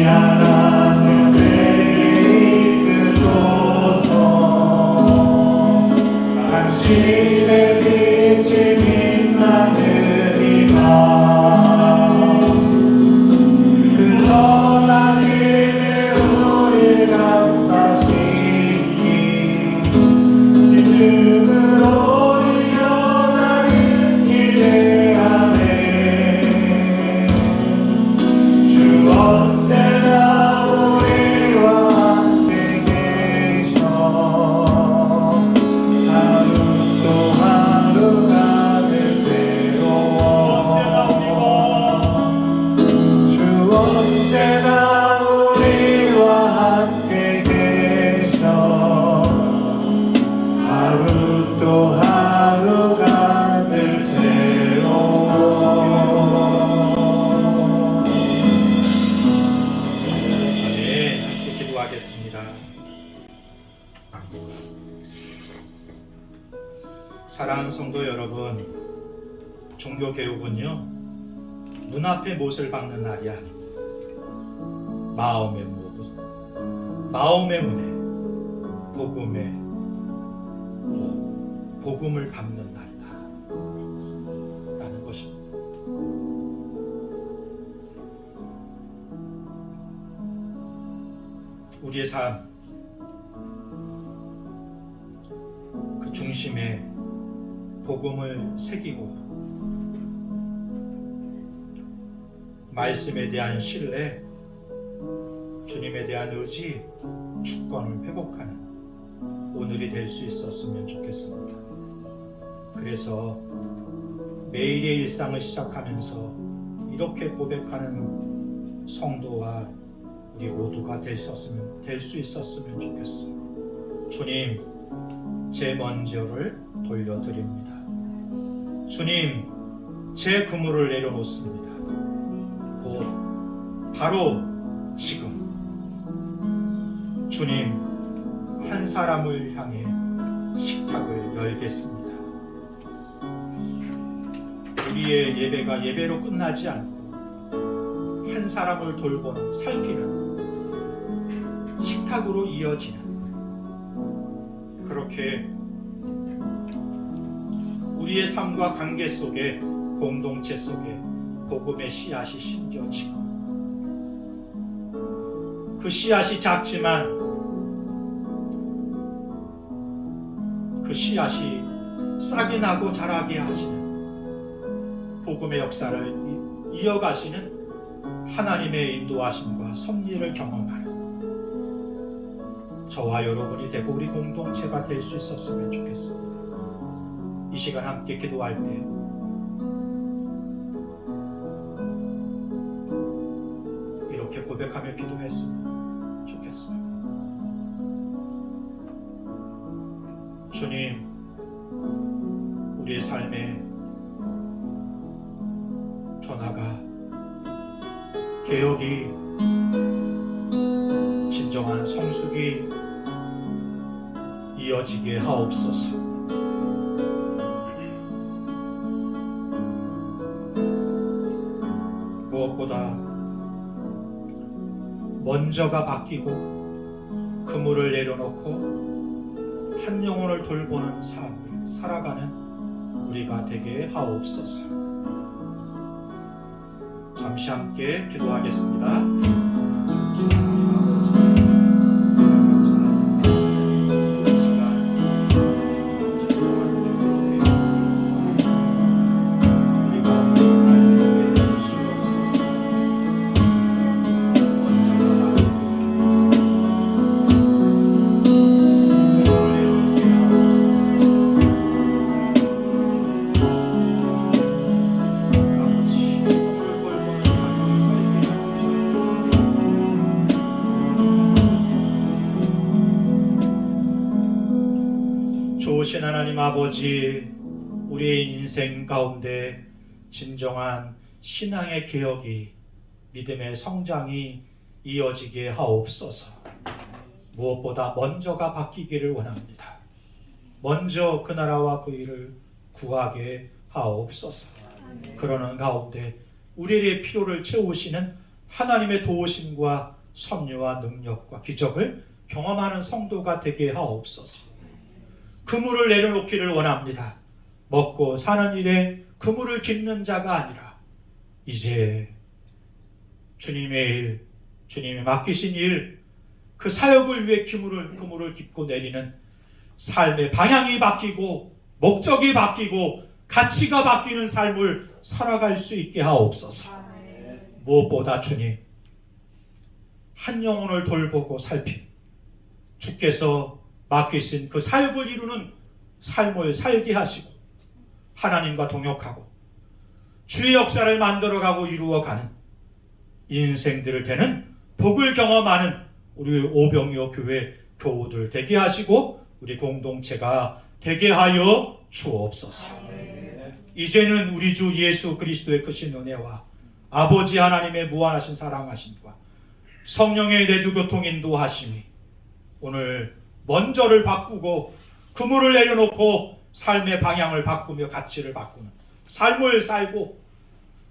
하나님 내게 이끄소서. 당신의 빛이 빛나느니라. 그 선한 일에 우리 감사시니 믿음으로 일어나는 기대하네. 주 언제나 우리와 함께 계셔. 하루 또 하루가 늘 새로워. 주 언제나 우리와 함께 계셔. 하루 또 하루가 늘 새로워. 네, 함께 기도하겠습니다. 사랑하는 성도 여러분, 종교 개혁은요, 눈앞에 못을 박는 날이 아니고 마음의 문에 복음을 밟는 날이다 라는 것입니다. 우리의 삶, 그 중심에 복음을 새기고 말씀에 대한 신뢰, 주님에 대한 의지, 주권을 회복하는 오늘이 될 수 있었으면 좋겠습니다. 그래서 매일의 일상을 시작하면서 이렇게 고백하는 성도와 우리 모두가 될 수 있었으면 좋겠어요. 주님, 제 먼저를 돌려드립니다. 주님, 제 그물을 내려놓습니다. 곧 바로 지금 주님, 한 사람을 향해 식탁을 열겠습니다. 우리의 예배가 예배로 끝나지 않고 한 사람을 돌보는, 살피는 식탁으로 이어지는, 그렇게 우리의 삶과 관계 속에, 공동체 속에 복음의 씨앗이 심겨지고, 그 씨앗이 작지만 그 씨앗이 싹이 나고 자라게 하시는 복음의 역사를 이어가시는 하나님의 인도하심과 섭리를 경험하는 저와 여러분이 되고 우리 공동체가 될 수 있었으면 좋겠습니다. 이 시간 함께 기도할 때 이렇게 고백하며 기도했으면 좋겠어요. 주님, 우리의 삶에 변화가, 개혁이, 진정한 성숙이 이어지게 하옵소서. 무엇보다 먼저가 바뀌고 그물을 내려놓고 한 영혼을 돌보는 삶을 살아가는 우리가 되게 하옵소서. 잠시 함께 기도하겠습니다. 좋으신 하나님 아버지, 우리의 인생 가운데 진정한 신앙의 개혁이, 믿음의 성장이 이어지게 하옵소서. 무엇보다 먼저가 바뀌기를 원합니다. 먼저 그 나라와 그 일을 구하게 하옵소서. 그러는 가운데 우리의 필요를 채우시는 하나님의 도우심과 섭리와 능력과 기적을 경험하는 성도가 되게 하옵소서. 그물을 내려놓기를 원합니다. 먹고 사는 일에 그물을 깁는 자가 아니라 이제 주님의 일, 주님이 맡기신 일, 그 사역을 위해 그물을 깁고 내리는 삶의 방향이 바뀌고 목적이 바뀌고 가치가 바뀌는 삶을 살아갈 수 있게 하옵소서. 무엇보다 주님, 한 영혼을 돌보고 살핀 주께서 맡기신 그 사역을 이루는 삶을 살게 하시고 하나님과 동역하고 주의 역사를 만들어가고 이루어가는 인생들을 되는 복을 경험하는 우리 오병이어 교회 교우들 되게 하시고 우리 공동체가 되게 하여 주옵소서. 이제는 우리 주 예수 그리스도의 크신 은혜와 아버지 하나님의 무한하신 사랑하심과 성령의 내주 교통 인도하심이 오늘 먼저를 바꾸고 그물을 내려놓고 삶의 방향을 바꾸며 가치를 바꾸는 삶을 살고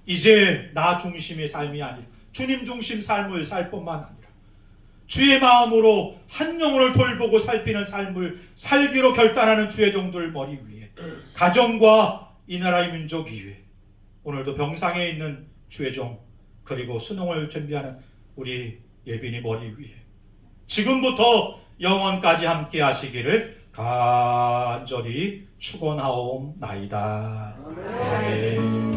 이제 나 중심의 삶이 아니라 주님 중심 삶을 살 뿐만 아니라 주의 마음으로 한 영혼을 돌보고 살피는 삶을 살기로 결단하는 주의 종들 머리 위에 가정과 이 나라의 민족 위에 오늘도 병상에 있는 주의 종 그리고 수능을 준비하는 우리 예빈이 머리 위에 지금부터 영원까지 함께 하시기를 간절히 축원하옵나이다. 아멘.